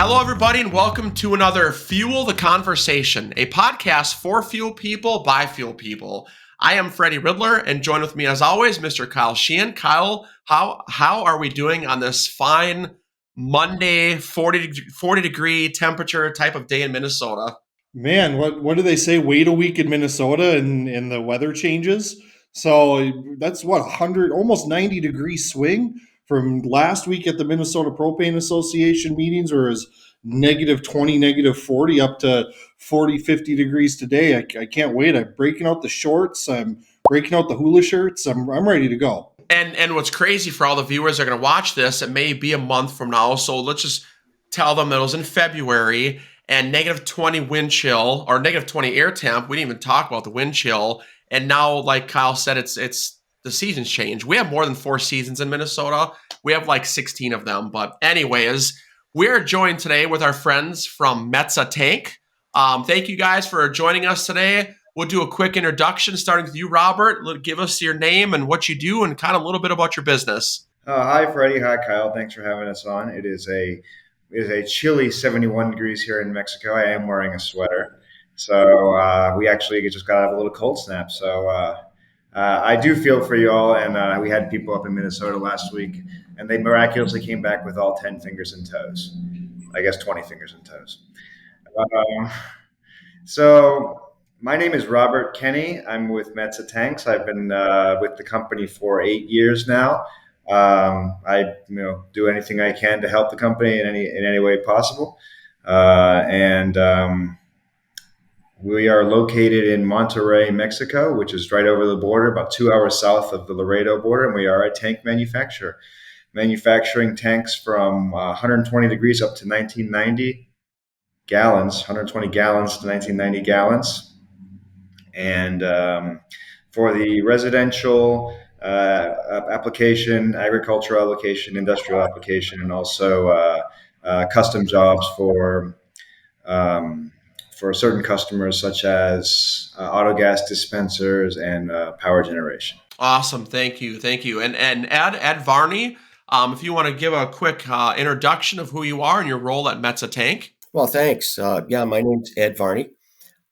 Hello, everybody, and welcome to another Fuel the Conversation, a podcast for fuel people by fuel people. I am Freddie Riddler, and join with me, as always, Mr. Kyle Sheehan. Kyle, how are we doing on this fine Monday, 40 degree temperature type of day in Minnesota? Man, what do they say? Wait a week in Minnesota and the weather changes. So that's what 100, almost 90-degree swing from last week at the Minnesota Propane Association meetings, where it was -20, -40, up to 40, 50 degrees today. I can't wait. I'm breaking out the shorts. I'm breaking out the hula shirts. I'm ready to go. And what's crazy for all the viewers that are going to watch this, it may be a month from now. So let's just tell them it was in February and -20 wind chill or -20 air temp. We didn't even talk about the wind chill. And now, like Kyle said, it's the seasons change. We have more than 4 seasons in Minnesota. We have like 16 of them. But anyways, we're joined today with our friends from Metsa Tank. Thank you guys for joining us today. We'll do a quick introduction, starting with you, Robert. Give us your name and what you do, and kind of a little bit about your business. Hi, Freddie. Hi, Kyle. Thanks for having us on. It is a chilly 71 degrees here in Mexico. I am wearing a sweater, so we actually just got out of a little cold snap. So I do feel for you all, and we had people up in Minnesota last week, and they miraculously came back with all 10 fingers and toes. I guess 20 fingers and toes. Um, so my name is Robert Kenney. I'm with Metsa Tanks. I've been with the company for 8 years now. I do anything I can to help the company in any way possible. And We are located in Monterrey, Mexico, which is right over the border, about 2 hours south of the Laredo border. And we are a tank manufacturer, manufacturing tanks from 120 degrees up to 1990 gallons, 120 gallons to 1990 gallons. And For the residential application, agricultural application, industrial application, and also custom jobs for certain customers such as auto gas dispensers and power generation. Awesome, thank you, and Ed Varney. If you want to give a quick introduction of who you are and your role at Metsa Tank. Well, thanks. Yeah, my name's Ed Varney.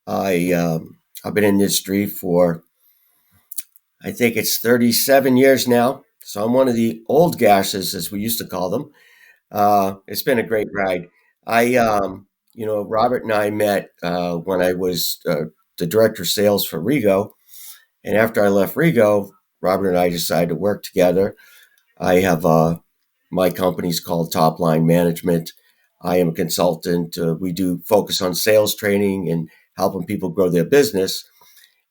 I've been in the industry for, I think it's 37 years now. So I'm one of the old gases, as we used to call them. It's been a great ride. Robert and I met when I was the director of sales for Rigo. And after I left Rigo, Robert and I decided to work together. I have my company's called Top Line Management. I am a consultant. We do focus on sales training and helping people grow their business.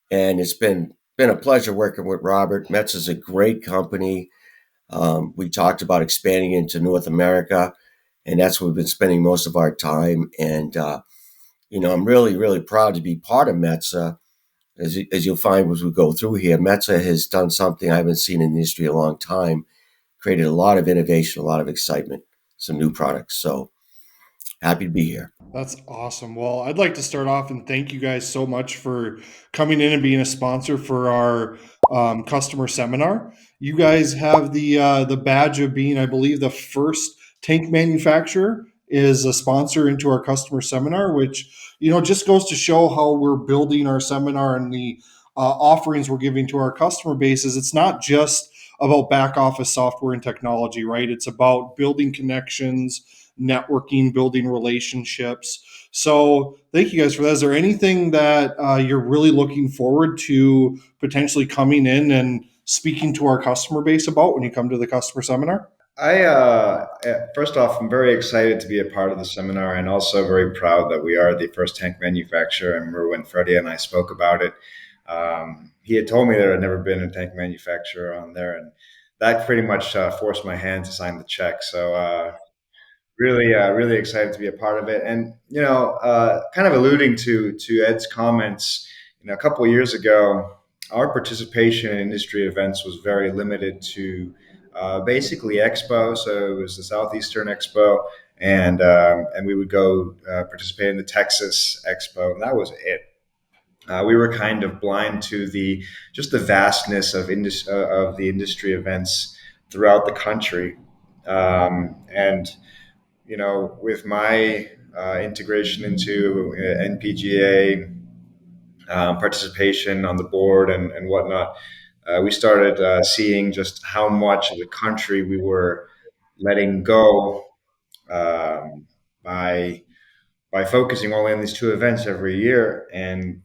And it's been a pleasure working with Robert. Metsa is a great company. We talked about expanding into North America, and that's where we've been spending most of our time. And, I'm really, really proud to be part of Metsa. As you'll find as we go through here, Metsa has done something I haven't seen in the industry in a long time, created a lot of innovation, a lot of excitement, some new products. So happy to be here. That's awesome. Well, I'd like to start off and thank you guys so much for coming in and being a sponsor for our customer seminar. You guys have the badge of being, I believe, the first tank manufacturer is a sponsor into our customer seminar, which just goes to show how we're building our seminar and the offerings we're giving to our customer bases. It's not just about back office software and technology, right? It's about building connections, networking, building relationships. So thank you guys for that. Is there anything that you're really looking forward to potentially coming in and speaking to our customer base about when you come to the customer seminar? First off, I'm very excited to be a part of the seminar, and also very proud that we are the first tank manufacturer. I remember when Freddie and I spoke about it, he had told me there had never been a tank manufacturer on there, and that pretty much forced my hand to sign the check. So really excited to be a part of it. And kind of alluding to Ed's comments, a couple of years ago, our participation in industry events was very limited to basically Expo. So it was the Southeastern Expo, and we would go participate in the Texas Expo, and that was it. We were kind of blind to the vastness of the industry events throughout the country, and with my integration into NPGA, participation on the board and whatnot, we started seeing just how much of the country we were letting go um, by focusing only on these two events every year. And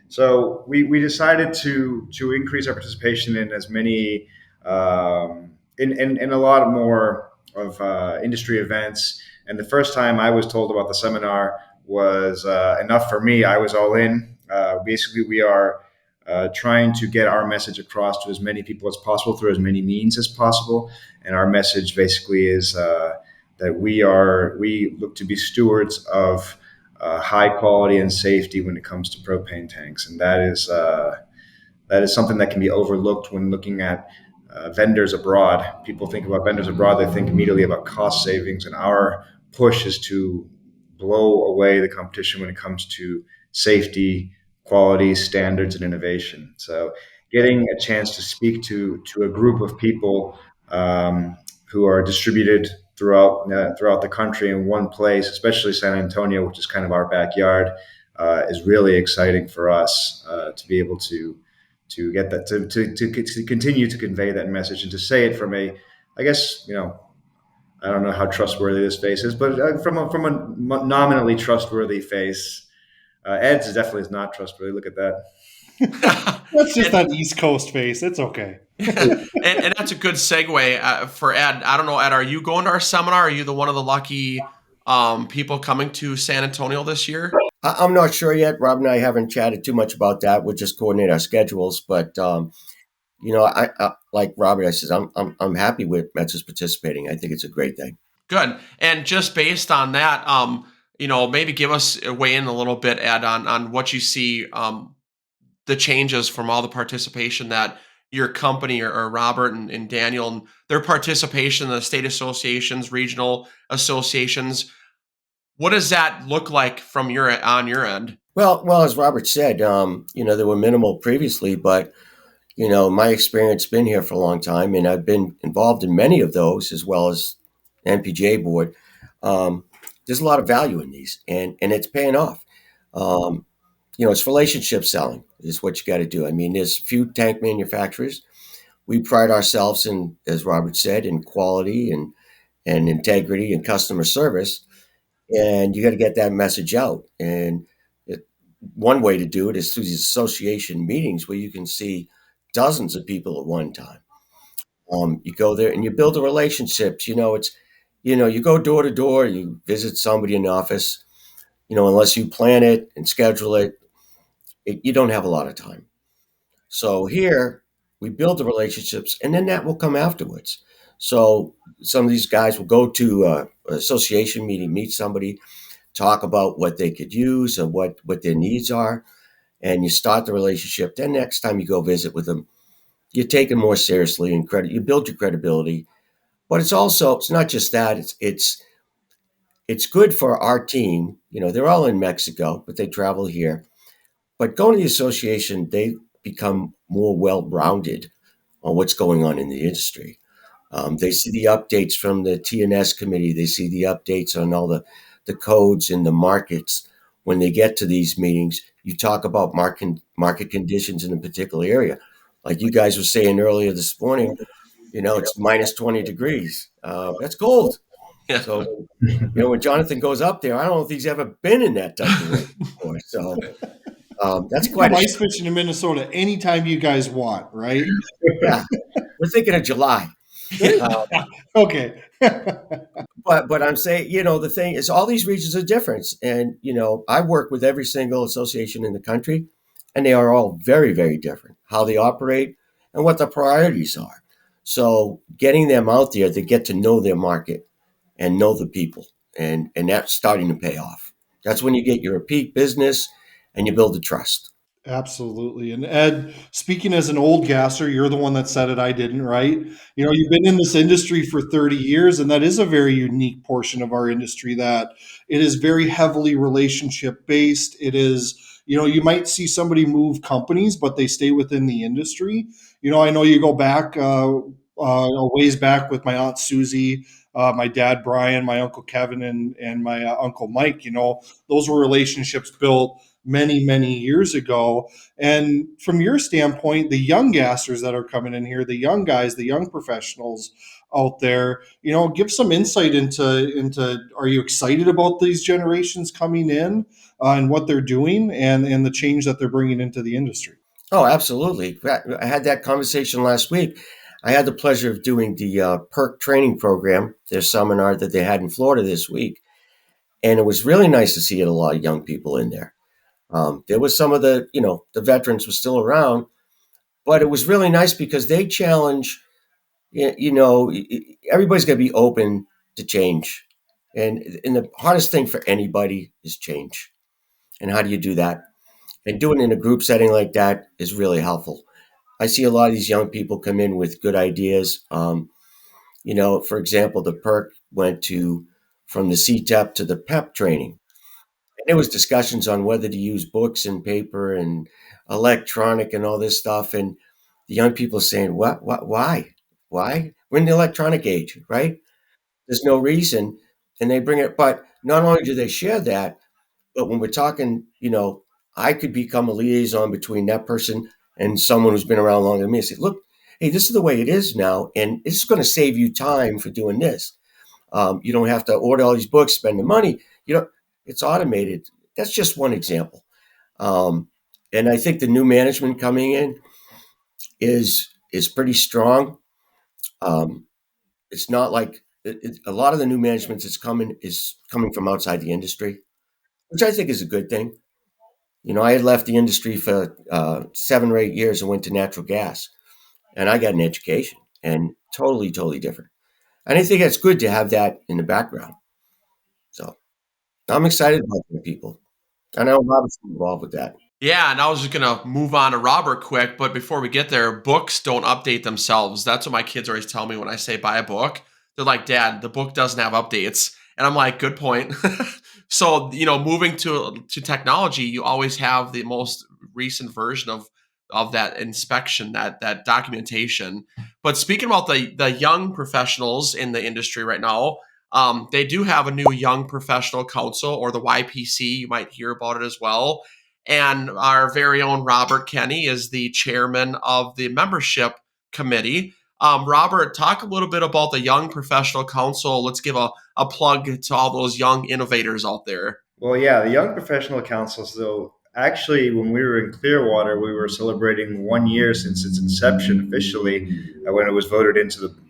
so we decided to increase our participation in as many in a lot more of industry events. And the first time I was told about the seminar was enough for me. I was all in. Basically, we are trying to get our message across to as many people as possible through as many means as possible. And our message basically is that we look to be stewards of high quality and safety when it comes to propane tanks, and that is something that can be overlooked when looking at vendors abroad. People think about vendors abroad; they think immediately about cost savings, and our push is to blow away the competition when it comes to safety, quality, standards, and innovation. So, getting a chance to speak to a group of people who are distributed throughout the country in one place, especially San Antonio, which is kind of our backyard, is really exciting for us to be able to get that to continue to convey that message and to say it from a, I guess, I don't know how trustworthy this face is, but from a nominally trustworthy face. Ed's definitely is not trustworthy. Look at that. That's just that East Coast face. It's okay. and that's a good segue for Ed. I don't know, Ed, are you going to our seminar? Are you the one of the lucky people coming to San Antonio this year? I'm not sure yet. Rob and I haven't chatted too much about that. We'll just coordinate our schedules. But I like Robert. I says I'm happy with Metsa's participating. I think it's a great thing. Good. And just based on that, maybe give us a weigh in a little bit, Ed, on what you see, the changes from all the participation that your company or Robert and Daniel and their participation in the state associations, regional associations. What does that look like from your end? Well, as Robert said, there were minimal previously, but my experience been here for a long time, and I've been involved in many of those as well as NPGA board. There's a lot of value in these, and it's paying off. It's relationship selling is what you got to do. I mean, there's a few tank manufacturers. We pride ourselves in, as Robert said, in quality and integrity and customer service. And you got to get that message out. And one way to do it is through these association meetings where you can see dozens of people at one time. You go there and you build a relationships. You go door to door, you visit somebody in the office, unless you plan it and schedule it, you don't have a lot of time. So here we build the relationships and then that will come afterwards. So some of these guys will go to an association meeting, meet somebody, talk about what they could use and what their needs are. And you start the relationship. Then next time you go visit with them, you take them more seriously and you build your credibility. But it's not just that. It's good for our team. They're all in Mexico, but they travel here. But going to the association, they become more well-rounded on what's going on in the industry. They see the updates from the TNS committee. They see the updates on all the codes in the markets. When they get to these meetings, you talk about market conditions in a particular area. Like you guys were saying earlier this morning, it's minus 20 degrees. That's cold. Yeah. So, when Jonathan goes up there, I don't know if he's ever been in that type of rain before. So that's quite ice fishing in Minnesota anytime you guys want, right? Yeah, we're thinking of July. Okay. But I'm saying, the thing is all these regions are different. And, I work with every single association in the country, and they are all very, very different, how they operate and what the priorities are. So getting them out there to get to know their market and know the people, and that's starting to pay off. That's when you get your repeat business and you build the trust. Absolutely. And Ed, speaking as an old gasser, you're the one that said it, I didn't, right? You've been in this industry for 30 years, and that is a very unique portion of our industry that it is very heavily relationship based. It is, you might see somebody move companies, but they stay within the industry. I know you go back a ways back with my aunt Susie, my dad Brian, my uncle Kevin, and my uncle Mike. Those were relationships built many years ago. And from your standpoint, the young gassers that are coming in here, the young guys, the young professionals out there, give some insight into are you excited about these generations coming in and what they're doing and the change that they're bringing into the industry? Oh, absolutely. I had that conversation last week. I had the pleasure of doing the PERC training program, their seminar that they had in Florida this week. And it was really nice to see a lot of young people in there. There was some of the veterans were still around, but it was really nice because they challenge, everybody's going to be open to change. And the hardest thing for anybody is change. And how do you do that? And doing it in a group setting like that is really helpful. I see a lot of these young people come in with good ideas. For example, the PERC went from the CTEP to the PEP training. And there was discussions on whether to use books and paper and electronic and all this stuff. And the young people saying, why? We're in the electronic age, right? There's no reason. And they bring it, but not only do they share that, but when we're talking, I could become a liaison between that person and someone who's been around longer than me. I say, look, hey, this is the way it is now, and it's going to save you time for doing this. You don't have to order all these books, spend the money. It's automated. That's just one example. And I think the new management coming in is pretty strong. It's not like a lot of the new management is coming from outside the industry, which I think is a good thing. I had left the industry for 7 or 8 years and went to natural gas, and I got an education, and totally different. And I think it's good to have that in the background. So I'm excited about the people. I know Robert's involved with that. Yeah, and I was just gonna move on to Robert quick, but before we get there, books don't update themselves. That's what my kids always tell me when I say buy a book. They're like, "Dad, the book doesn't have updates," and I'm like, "Good point." So moving to technology, you always have the most recent version of that inspection, that documentation. But speaking about the young professionals in the industry right now, they do have a new Young Professional Council, or the YPC. You might hear about it as well. And our very own Robert Kenney is the chairman of the membership committee. Robert, talk a little bit about the Young Professional Council. Let's give a plug to all those young innovators out there. Well, yeah, the Young Professional Council. So actually, when we were in Clearwater, we were celebrating 1 year since its inception officially, when it was voted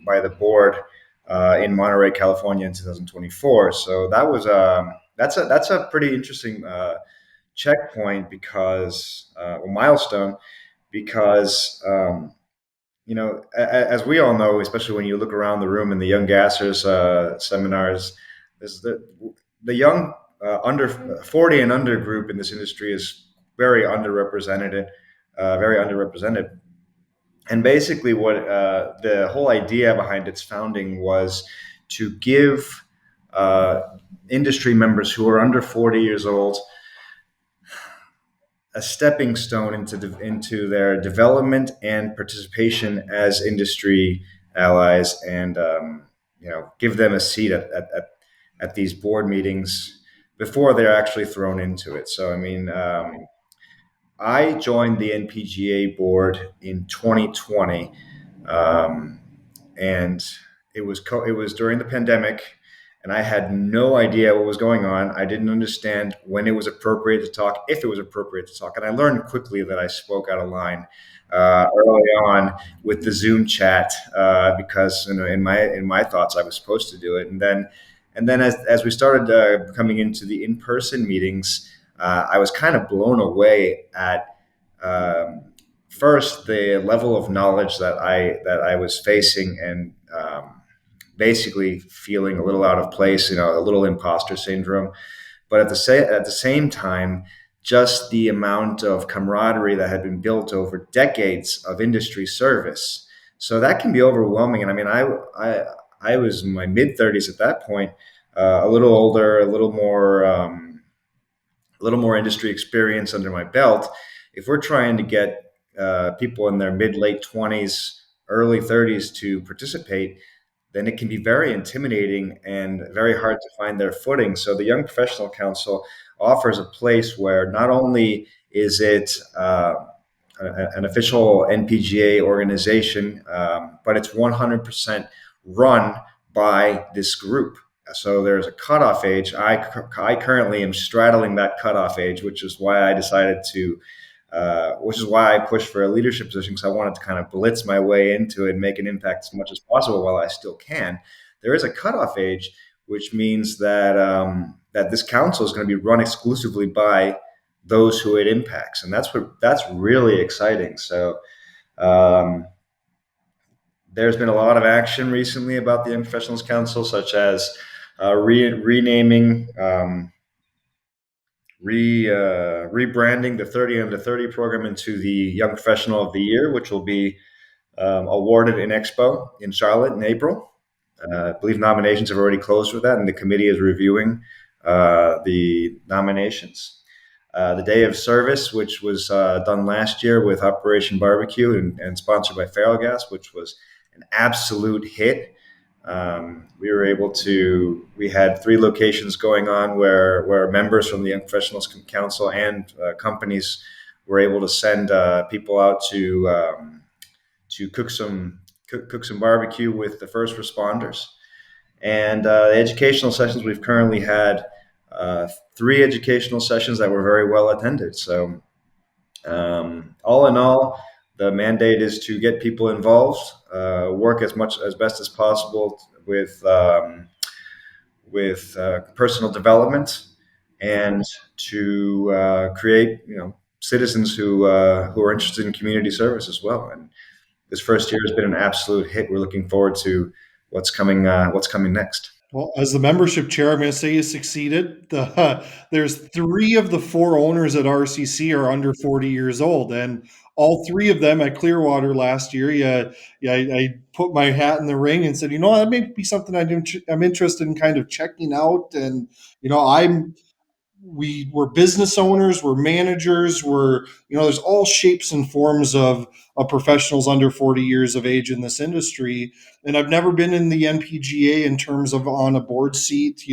by the board in Monterey, California, in 2024. So that's a pretty interesting checkpoint milestone, because as we all know, especially when you look around the room in the young gassers seminars, is the young under 40 and under group in this industry is very underrepresented. And basically, what the whole idea behind its founding was to give industry members who are under 40 years old a stepping stone into their development and participation as industry allies, and give them a seat at these board meetings before they're actually thrown into it. So I mean, I joined the NPGA board in 2020, and it was during the pandemic. And I had no idea what was going on. I didn't understand when it was appropriate to talk, if it was appropriate to talk. And I learned quickly that I spoke out of line early on with the Zoom chat, because in my thoughts I was supposed to do it. And then as we started coming into the in-person meetings, I was kind of blown away at first the level of knowledge that I was facing, and basically feeling a little out of place, a little imposter syndrome. But at the same time, just the amount of camaraderie that had been built over decades of industry service. So that can be overwhelming. And I mean, I was in my mid-30s at that point, a little older, a little more industry experience under my belt. If we're trying to get people in their mid-late 20s, early 30s to participate, then it can be very intimidating and very hard to find their footing. So the Young Professional Council offers a place where not only is it an official NPGA organization, but it's 100% run by this group. So there's a cutoff age. I currently am straddling that cutoff age, which is why I decided to, which is why I pushed for a leadership position, because I wanted to kind of blitz my way into it and make an impact as much as possible while I still can. There is a cutoff age, which means that that this council is going to be run exclusively by those who it impacts, and that's really exciting. So there's been a lot of action recently about the Young Professionals Council, such as renaming, rebranding the 30 Under 30 program into the Young Professional of the Year, which will be awarded in Expo in Charlotte in April. I believe nominations have already closed for that, and the committee is reviewing the nominations. The Day of Service, which was done last year with Operation Barbecue and sponsored by Feral Gas, which was an absolute hit. We had 3 locations going on where members from the Young Professionals Council and companies were able to send people out to cook some barbecue with the first responders. And the educational sessions, we've currently had 3 educational sessions that were very well attended. So all in all, the mandate is to get people involved, work as best as possible with personal development, and to create citizens who are interested in community service as well. And this first year has been an absolute hit. We're looking forward to what's coming next. Well, as the membership chair, I'm going to say you succeeded. There's 3 of the 4 owners at RCC are under 40 years old, and all 3 of them at Clearwater last year. I put my hat in the ring and said, that may be something I'm interested in kind of checking out. And we're business owners, we're managers, there's all shapes and forms of professionals under 40 years of age in this industry. And I've never been in the NPGA in terms of on a board seat,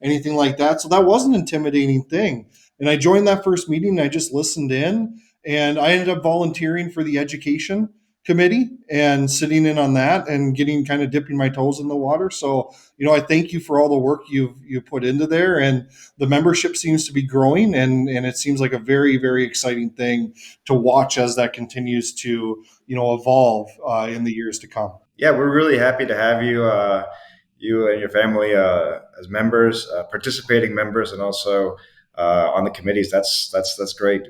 anything like that. So that was an intimidating thing. And I joined that first meeting and I just listened in, and I ended up volunteering for the education committee and sitting in on that and getting kind of dipping my toes in the water. So, I thank you for all the work you put into there, and the membership seems to be growing, and it seems like a very, very exciting thing to watch as that continues to, evolve in the years to come. Yeah, we're really happy to have you, you and your family as members, participating members, and also on the committees. That's great.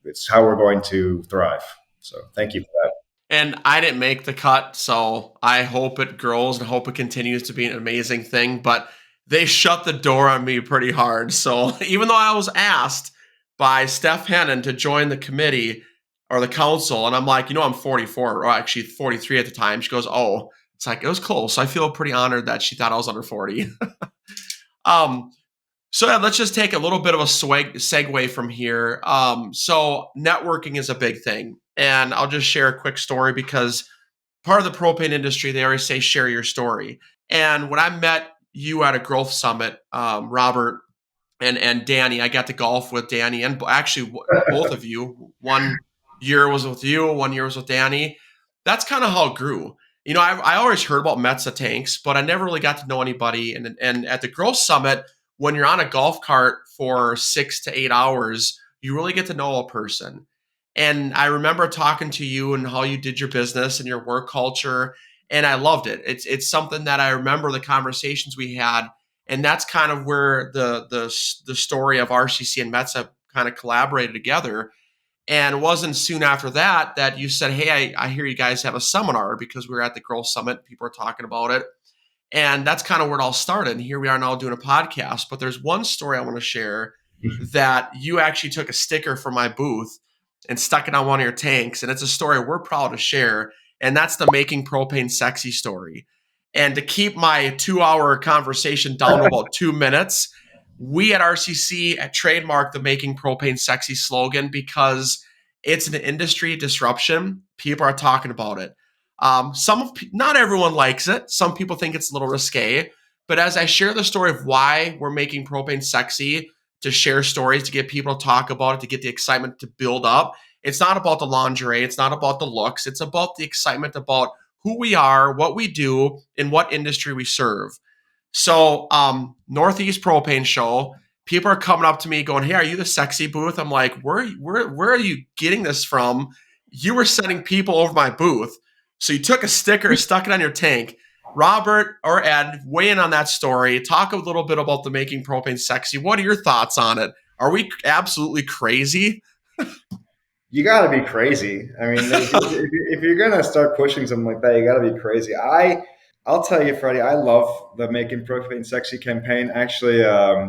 It's how we're going to thrive. So thank you for that. And I didn't make the cut, so I hope it grows and hope it continues to be an amazing thing. But they shut the door on me pretty hard. So even though I was asked by Steph Hennon to join the committee or the council, and I'm like, I'm 44, or actually 43 at the time. She goes, oh, it's like, it was close. I feel pretty honored that she thought I was under 40. So yeah, let's just take a little bit of a segue from here. So networking is a big thing. And I'll just share a quick story, because part of the propane industry, they always say, share your story. And when I met you at a growth summit, Robert and Danny, I got to golf with Danny, and actually both of you. 1 year was with you, 1 year was with Danny. That's kind of how it grew. I always heard about Metsa tanks, but I never really got to know anybody. And at the growth summit, when you're on a golf cart for 6 to 8 hours, you really get to know a person. And I remember talking to you and how you did your business and your work culture, and I loved it. It's something that I remember the conversations we had, and that's kind of where the story of RCC and Metsa kind of collaborated together. And it wasn't soon after that you said, hey, I hear you guys have a seminar, because we were at the Growth Summit. People were talking about it. And that's kind of where it all started. And here we are now doing a podcast. But there's one story I want to share that you actually took a sticker from my booth and stuck it on one of your tanks. And it's a story we're proud to share. And that's the Making Propane Sexy story. And to keep my 2-hour conversation down to about 2 minutes, we at RCC trademarked the Making Propane Sexy slogan, because it's an industry disruption. People are talking about it. Not everyone likes it. Some people think it's a little risque. But as I share the story of why we're making propane sexy, to share stories, to get people to talk about it, to get the excitement to build up, it's not about the lingerie. It's not about the looks. It's about the excitement about who we are, what we do, and what industry we serve. So, Northeast Propane Show, people are coming up to me going, "Hey, are you the sexy booth?" I'm like, where are you getting this from? You were sending people over my booth. So you took a sticker, stuck it on your tank. Robert or Ed, weigh in on that story. Talk a little bit about the making propane sexy. What are your thoughts on it? Are we absolutely crazy? You got to be crazy. I mean, if you're gonna start pushing something like that, you got to be crazy. I'll tell you, Freddie, I love the Making Propane Sexy campaign. Actually,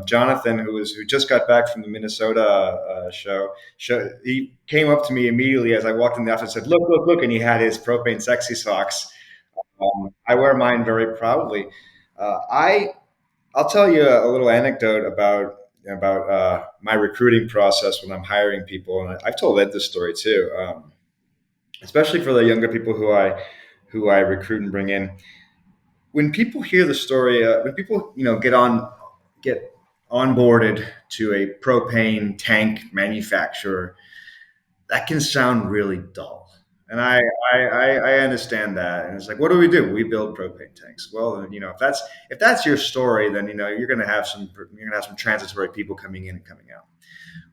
Jonathan, who just got back from the Minnesota show, he came up to me immediately as I walked in the office and said, "Look, look, look!" And he had his Propane Sexy socks. I wear mine very proudly. I'll tell you a little anecdote about my recruiting process when I'm hiring people, and I've told Ed this story too, especially for the younger people who I recruit and bring in. When people hear the story, when people get onboarded to a propane tank manufacturer, that can sound really dull. And I understand that. And it's like, what do? We build propane tanks. Well, if that's your story, then you're going to have some transitory people coming in and coming out.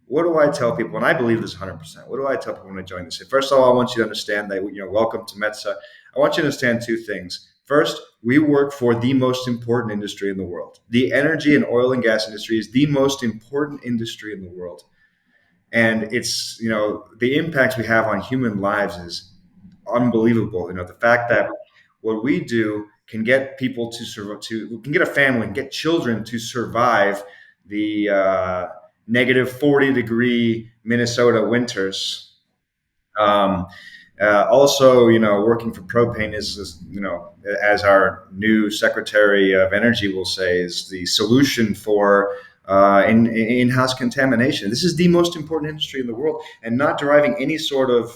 What do I tell people? And I believe this 100%. What do I tell people when I join this? First of all, I want you to understand that welcome to Metsa. I want you to understand two things. First, we work for the most important industry in the world. The energy and oil and gas industry is the most important industry in the world. And it's, the impacts we have on human lives is unbelievable. The fact that what we do can get people to survive, can get a family and get children to survive the negative 40-degree Minnesota winters. Also, working for propane is, as our new Secretary of Energy will say, is the solution for in-house contamination. This is the most important industry in the world, and not deriving any sort of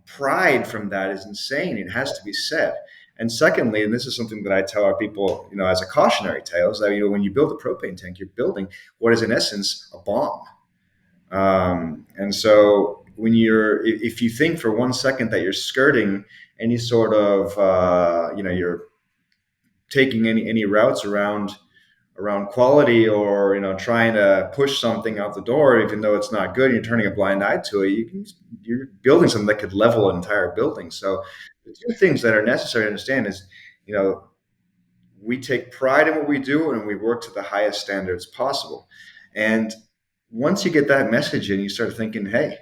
pride from that is insane. It has to be said. And secondly, and this is something that I tell our people, as a cautionary tale, is that when you build a propane tank, you're building what is in essence a bomb. And so if you think for 1 second that you're skirting any sort of, you're taking any routes around quality, or trying to push something out the door even though it's not good, and you're turning a blind eye to it, you're building something that could level an entire building. So the two things that are necessary to understand is, we take pride in what we do, and we work to the highest standards possible. And once you get that message in, you start thinking, hey,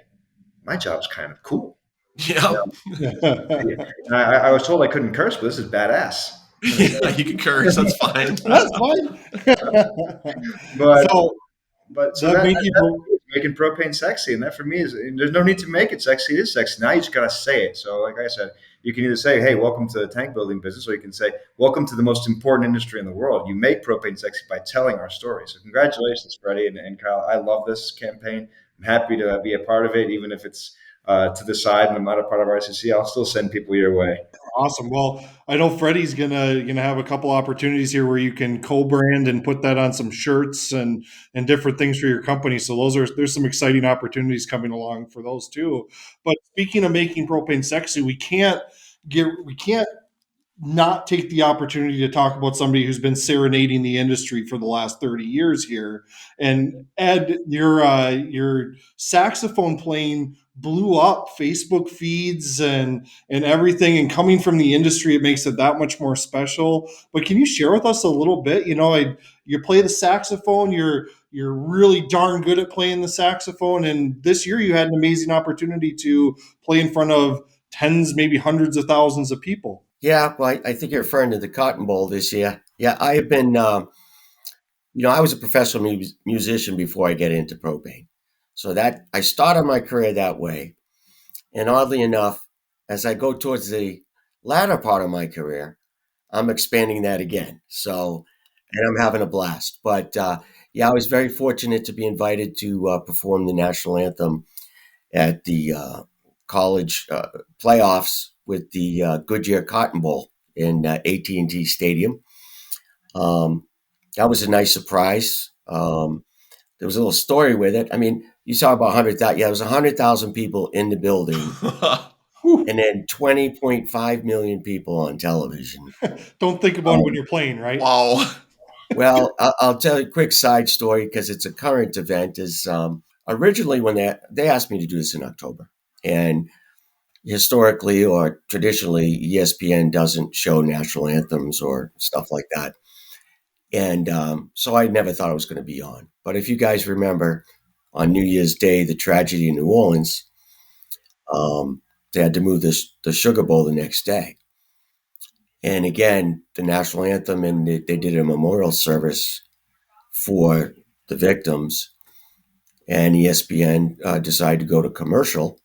my job's kind of cool. Yeah. I was told I couldn't curse, but this is badass. Yeah, you can curse. That's fine. That's fine. That's making propane sexy, and that for me is, there's no need to make it sexy. It is sexy. Now you just gotta say it. So, like I said, you can either say, "Hey, welcome to the tank building business," or you can say, "Welcome to the most important industry in the world." You make propane sexy by telling our story. So, congratulations, Freddie and Kyle. I love this campaign. I'm happy to be a part of it, even if it's to the side and I'm not a part of RCC. I'll still send people your way. Awesome. Well, I know Freddie's gonna have a couple opportunities here where you can co-brand and put that on some shirts and different things for your company. So there's some exciting opportunities coming along for those too. But speaking of making propane sexy, we can't not take the opportunity to talk about somebody who's been serenading the industry for the last 30 years here. And Ed, your saxophone playing blew up Facebook feeds and everything, and coming from the industry, it makes it that much more special. But can you share with us a little bit? You play the saxophone, you're really darn good at playing the saxophone, and this year you had an amazing opportunity to play in front of tens, maybe hundreds of thousands of people. Yeah, well, I think you're referring to the Cotton Bowl this year. Yeah, I have been, I was a professional musician before I get into propane. So that I started my career that way. And oddly enough, as I go towards the latter part of my career, I'm expanding that again. So, and I'm having a blast. But I was very fortunate to be invited to perform the national anthem at the college playoffs with the Goodyear Cotton Bowl in AT&T Stadium. That was a nice surprise. There was a little story with it. I mean, you saw about 100,000. Yeah, there was 100,000 people in the building, and then 20.5 million people on television. Don't think about it when you're playing, right? Wow. Well, I'll tell you a quick side story because it's a current event. Is originally when they asked me to do this in October, and historically or traditionally, ESPN doesn't show national anthems or stuff like that. And so I never thought I was going to be on. But if you guys remember, on New Year's Day, the tragedy in New Orleans, they had to move the Sugar Bowl the next day. And again, the national anthem, and they did a memorial service for the victims. And ESPN decided to go to commercial.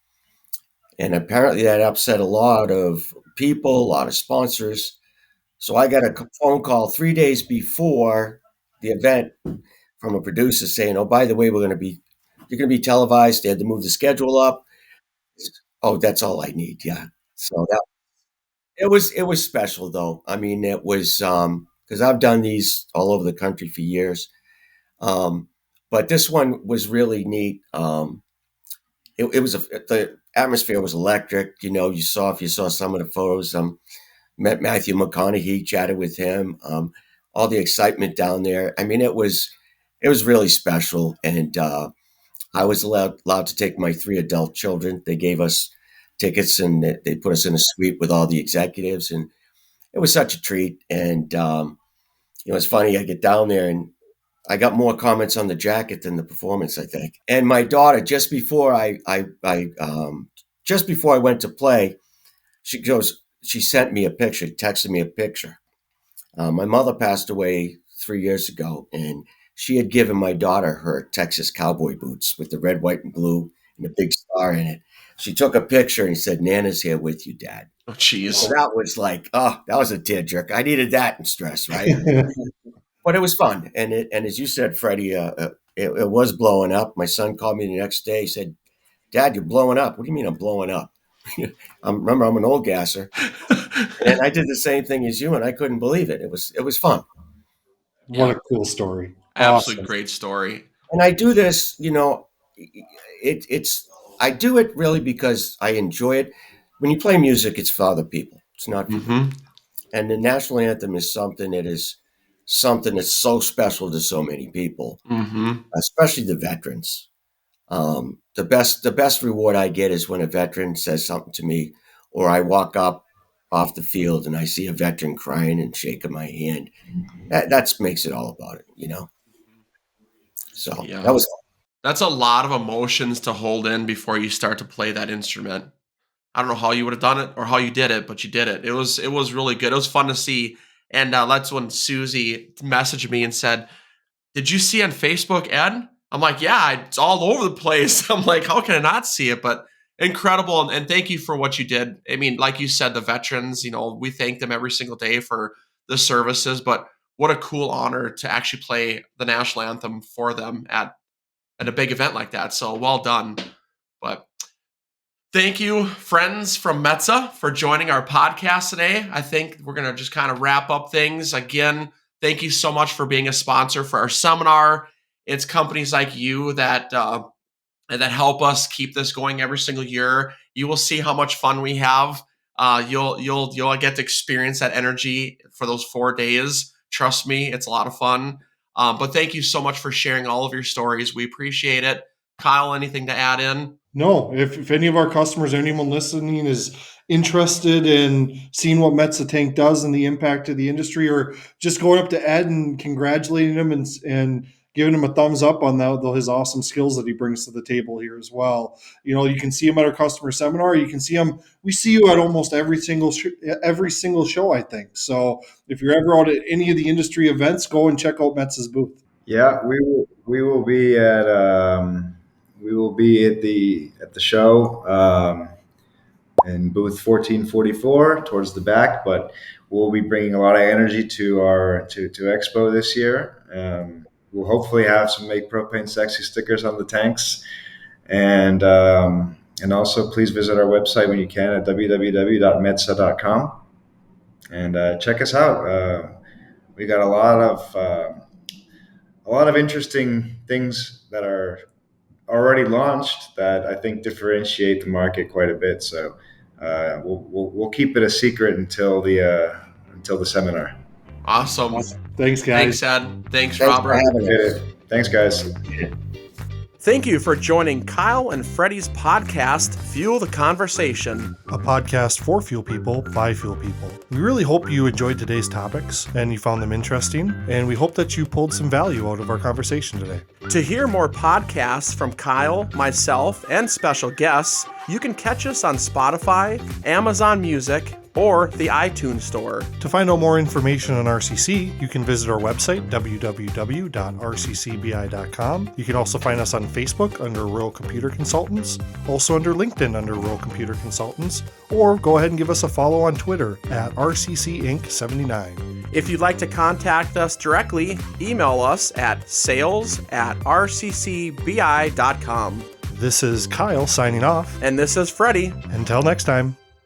And apparently that upset a lot of people, a lot of sponsors. So I got a phone call 3 days before the event from a producer saying, "Oh, by the way, you're going to be televised. They had to move the schedule up." Oh, that's all I need. Yeah. So that it was special though. I mean, it was because I've done these all over the country for years. But this one was really neat. It was the atmosphere was electric. You know, if you saw some of the photos, met Matthew McConaughey, chatted with him. All the excitement down there. I mean, it was really special, and I was allowed to take my 3 adult children. They gave us tickets, and they put us in a suite with all the executives, and it was such a treat. And it's funny. I get down there, and I got more comments on the jacket than the performance, I think. And my daughter, just before I went to play, she sent me a picture, texted me a picture. My mother passed away 3 years ago, and she had given my daughter her Texas cowboy boots with the red, white, and blue and a big star in it. She took a picture and said, "Nana's here with you, Dad." Oh, jeez. So that was like, that was a tearjerker. I needed that in stress, right? But it was fun. And as you said, Freddie, it was blowing up. My son called me the next day. He said, "Dad, you're blowing up." "What do you mean I'm blowing up?" Remember, I'm an old gasser. And I did the same thing as you, and I couldn't believe it. It was fun. What a cool story. Absolutely Awesome. great story. And I do this, I do it really because I enjoy it. When you play music, it's for other people. It's not for me. And the national anthem is something that's so special to so many people, especially the veterans. The best reward I get is when a veteran says something to me, or I walk up off the field and I see a veteran crying and shaking my hand. That makes it all about it, So Yeah. that was That's a lot of emotions to hold in before you start to play that instrument. I don't know how you would have done it or how you did it, but you did it. It was really good. It was fun to see. And that's when Susie messaged me and said, "Did you see on Facebook, Ed?" I'm like, "Yeah, it's all over the place." I'm like, "How can I not see it?" But incredible. And thank you for what you did. I mean, like you said, the veterans, we thank them every single day for the services, but what a cool honor to actually play the national anthem for them at a big event like that. So well done. But thank you, friends from Metsa, for joining our podcast today. I think we're going to just kind of wrap up things. Again, thank you so much for being a sponsor for our seminar. It's companies like you that help us keep this going every single year. You will see how much fun we have. You'll get to experience that energy for those 4 days. Trust me, it's a lot of fun. But thank you so much for sharing all of your stories. We appreciate it. Kyle, anything to add in? No, if any of our customers, anyone listening is interested in seeing what Metsa Tank does and the impact of the industry, or just going up to Ed and congratulating him and giving him a thumbs up on his awesome skills that he brings to the table here as well. You can see him at our customer seminar. You can see him. We see you at almost every single show, I think. So if you're ever out at any of the industry events, go and check out Metsa's booth. Yeah, we will be at the show in booth 1444 towards the back, but we'll be bringing a lot of energy to our to Expo this year. We'll hopefully have some Make Propane Sexy stickers on the tanks, and And also, please visit our website when you can at www.metsa.com and check us out. We got a lot of interesting things that are already launched that I think differentiate the market quite a bit. So we'll keep it a secret until the seminar. Awesome. Thanks, guys. Thanks, Ed. Thanks, Thanks for Robert. having Get us. it. Thanks, guys. Thank you for joining Kyle and Freddie's podcast, Fuel the Conversation. A podcast for fuel people by fuel people. We really hope you enjoyed today's topics and you found them interesting, and we hope that you pulled some value out of our conversation today. To hear more podcasts from Kyle, myself, and special guests, you can catch us on Spotify, Amazon Music, or the iTunes Store. To find out more information on RCC, you can visit our website, www.rccbi.com. You can also find us on Facebook under Rural Computer Consultants, also under LinkedIn under Rural Computer Consultants, or go ahead and give us a follow on Twitter at RCC Inc. 79. If you'd like to contact us directly, email us at sales@rccbi.com. This is Kyle signing off. And this is Freddie. Until next time.